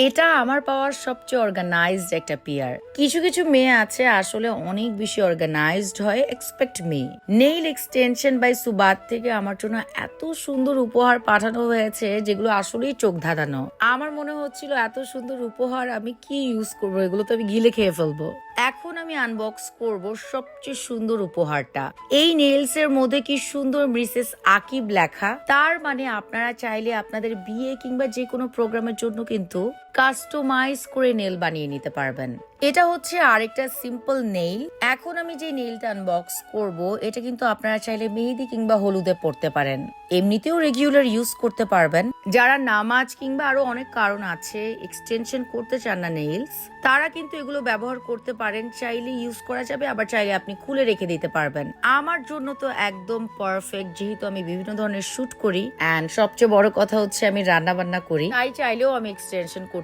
এটা আমার পাওয়ার সবচেয়ে অর্গানাইজড একটা পেয়ার। কিছু কিছু মেয়ে আছে আসলে অনেক বেশি অর্গানাইজড হয়, expect me. Nail extension by সুবাত থেকে আমার জন্য এত সুন্দর উপহার পাঠানো হয়েছে যেগুলো আসলেই চোখ ধাঁধানো। আমার মনে হচ্ছিল এত সুন্দর উপহার আমি কি ইউজ করবো, এগুলো তো আমি গিলে খেয়ে ফেলবো। এখন আমি আনবক্স করব সবচেয়ে সুন্দর উপহারটা। এই নেইলস এর মধ্যে কি সুন্দর মিসেস আকিব লেখা, তার মানে আপনারা চাইলে আপনাদের বিয়ে কিংবা যে কোনো প্রোগ্রামের জন্য কিন্তু কাস্টমাইজ করে নেল বানিয়ে নিতে পারবেন। এটা হচ্ছে আরেকটা সিম্পল নেইল। এখন আমি যে নেইলটা আনবক্স করব এটা কিন্তু আপনারা চাইলে মেহেদি কিংবা হলুদে পড়তে পারেন, এমনিতেও রেগুলার ইউজ করতে পারবেন। যারা নামাজ কিংবা আরো অনেক কারণ আছে এক্সটেনশন করতে চান না নেইলস, তারা কিন্তু এগুলো ব্যবহার করতে পারেন। চাইলে ইউজ করা যাবে, আবার চাইলে আপনি খুলে রেখে দিতে পারবেন। আমার জন্য তো একদম পারফেক্ট, যেহেতু আমি বিভিন্ন ধরনের শুট করি এন্ড সবচেয়ে বড় কথা হচ্ছে আমি রান্না বান্না করি, তাই চাইলেও আমি এক্সটেনশন করতে